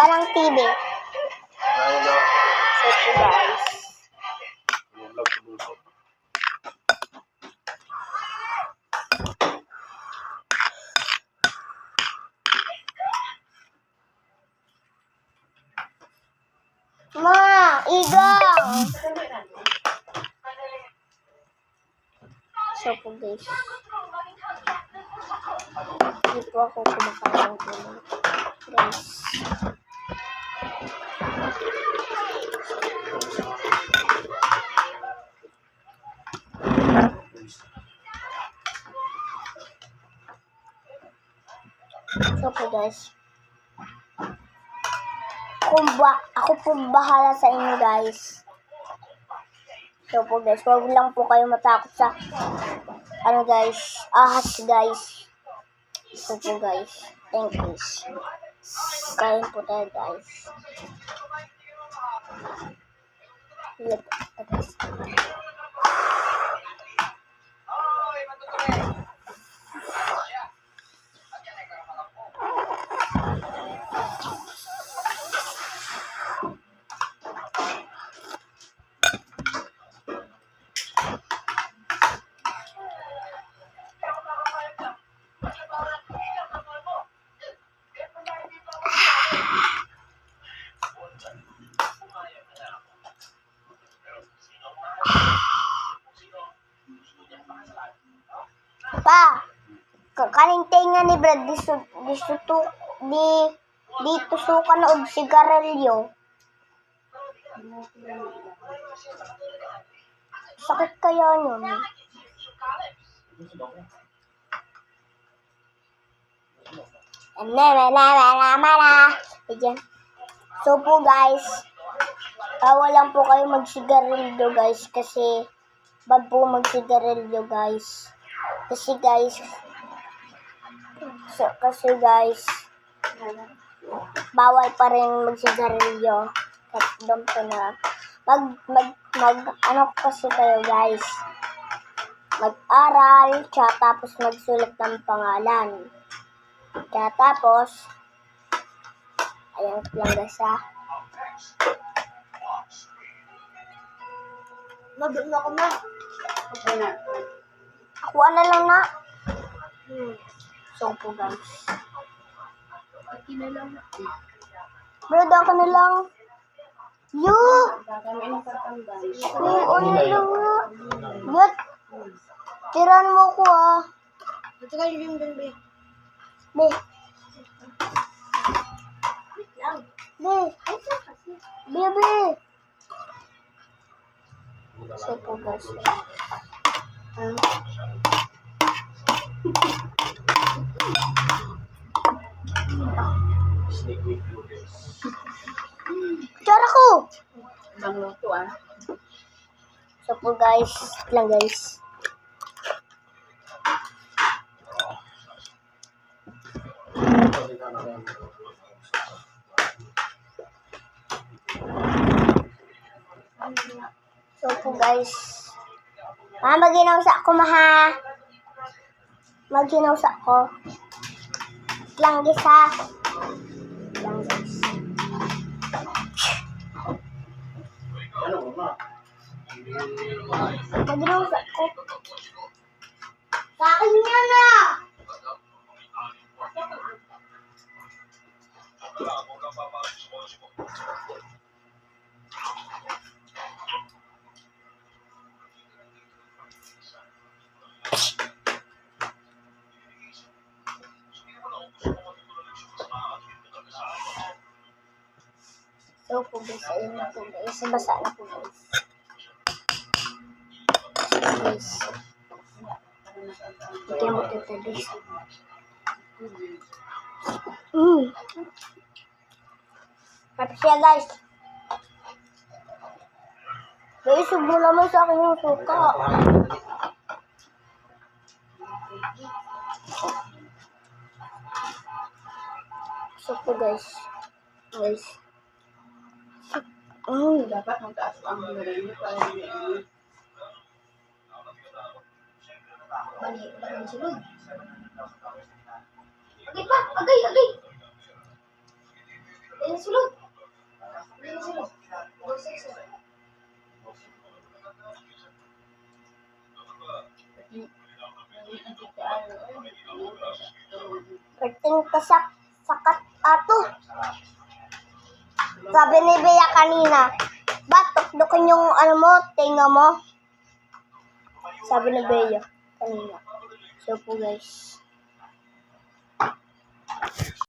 Parang TV. So po guys. Ma, igang! So po guys. Hindi po ako kumakain ng tulog. Guys. So po guys. Ako po bahala sa inyo guys. So po guys, huwag lang po kayo matakot sa ano guys, ahas guys. So po guys, thank you. Kain po tayo guys. Look at this. Pa, kakaning tenga ni Brad dito suka na og sigarilyo. Sakit kaya yun. Ayan. So po guys, bawal lang po kayo magsigarilyo guys kasi bad po magsigarilyo guys. Kasi guys, bawal pa rin magsigarilyo. Doon po na. Ano kasi kayo guys, mag-aral, tapos magsulat ng pangalan. Tapos, ayan lang guys ha. Mag-ano ako na. Ako na lang na. So po guys. Bro, ako na lang. Yo! Ano lang nga. Yat! Tiran mo ko ah. Ito kayo yung be. Be. Be. So po guys. Cara ko! Ibang luto ah. So po guys, lang guys. So po guys. Maghinaw sa ako maha. Maghinaw sa ako. Lang guys ha. Lang guys. Maghinaw sa ako. Sa akin yan na. So po guys, ayun na po guys. Basa na po guys. Guys. Hindi mo ito guys. Tapos siya guys. Guys, subo naman sa akin yung suka. So po guys. Guys. Dapat magtaas ang bilhin niyo para hindi Balik sunod. Okay pa, agay. Yan sulod. Yan sulod. Perting kasak sakat ato. Sabi ni Bea kanina, ba't tukdukin yung ano mo, tinga mo? Sabi ni Bea kanina. So po guys.